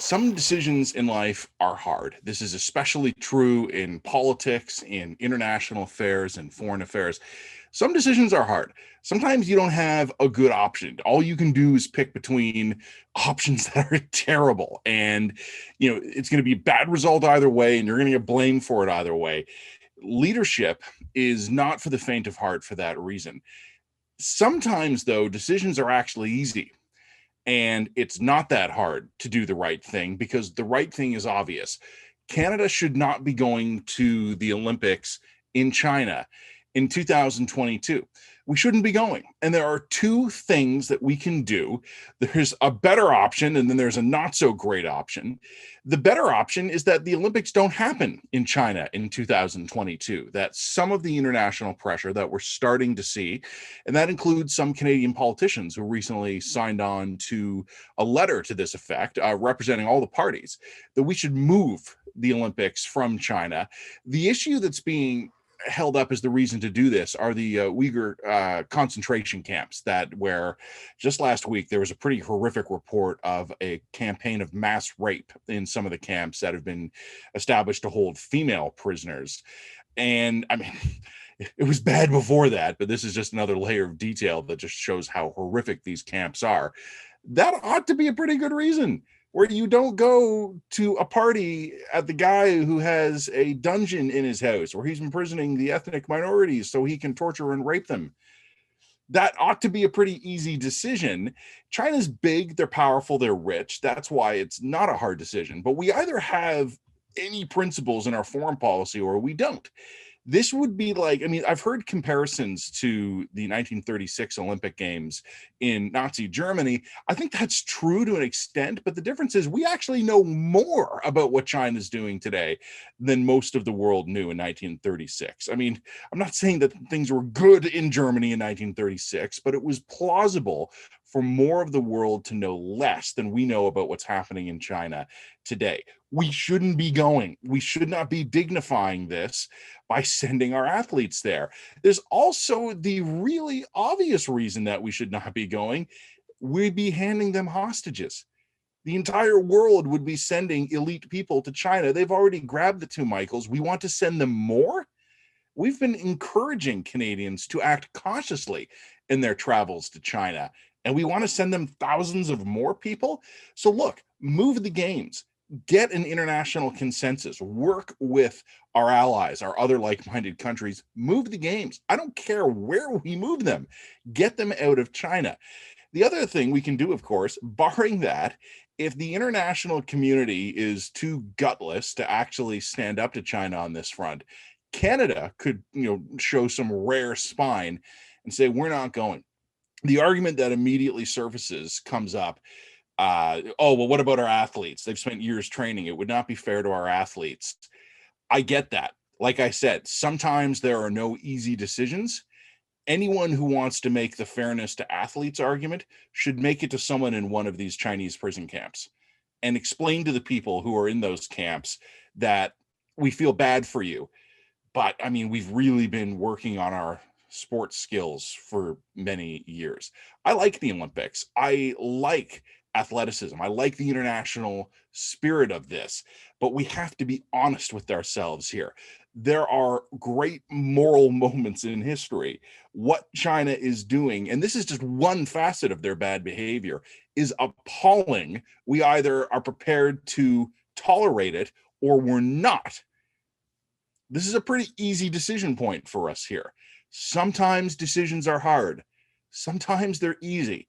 Some decisions in life are hard. This is especially true in politics, in international affairs, and foreign affairs. Some decisions are hard. Sometimes you don't have a good option. All you can do is pick between options that are terrible. And, it's going to be a bad result either way, and you're going to get blamed for it either way. Leadership is not for the faint of heart for that reason. Sometimes, though, decisions are actually easy. And it's not that hard to do the right thing because the right thing is obvious. Canada should not be going to the Olympics in China in 2022. We shouldn't be going. And there are two things that we can do. There's a better option, and then there's a not so great option. The better option is that the Olympics don't happen in China in 2022. That's some of the international pressure that we're starting to see. And that includes some Canadian politicians who recently signed on to a letter to this effect, representing all the parties, that we should move the Olympics from China. The issue that's being held up as the reason to do this are the Uyghur concentration camps where just last week there was a pretty horrific report of a campaign of mass rape in some of the camps that have been established to hold female prisoners. And I mean, it was bad before that, but this is just another layer of detail that just shows how horrific these camps are. That ought to be a pretty good reason where you don't go to a party at the guy who has a dungeon in his house where he's imprisoning the ethnic minorities so he can torture and rape them. That ought to be a pretty easy decision. China's big, they're powerful, they're rich. That's why it's not a hard decision. But we either have any principles in our foreign policy or we don't. This would be like, I've heard comparisons to the 1936 Olympic Games in Nazi Germany. I think that's true to an extent, but the difference is we actually know more about what China's doing today than most of the world knew in 1936. I'm not saying that things were good in Germany in 1936, but it was plausible for more of the world to know less than we know about what's happening in China today. We shouldn't be going. We should not be dignifying this by sending our athletes there. There's also the really obvious reason that we should not be going. We'd be handing them hostages. The entire world would be sending elite people to China. They've already grabbed the two Michaels. We want to send them more? We've been encouraging Canadians to act cautiously in their travels to China, and we want to send them thousands of more people. So look, move the games. Get an international consensus, work with our allies, our other like-minded countries, move the games. I don't care where we move them, get them out of China. The other thing we can do, of course, barring that, if the international community is too gutless to actually stand up to China on this front, Canada could, show some rare spine and say, we're not going. The argument that immediately surfaces comes up, what about our athletes? They've spent years training. It would not be fair to our athletes. I get that. Like I said, sometimes there are no easy decisions. Anyone who wants to make the fairness to athletes argument should make it to someone in one of these Chinese prison camps and explain to the people who are in those camps that we feel bad for you. But we've really been working on our sports skills for many years. I like the Olympics. I like athleticism. I like the international spirit of this, but we have to be honest with ourselves here. There are great moral moments in history. What China is doing, and this is just one facet of their bad behavior, is appalling. We either are prepared to tolerate it or we're not. This is a pretty easy decision point for us here. Sometimes decisions are hard. Sometimes they're easy.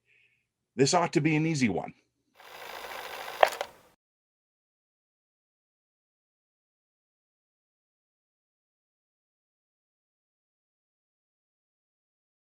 This ought to be an easy one.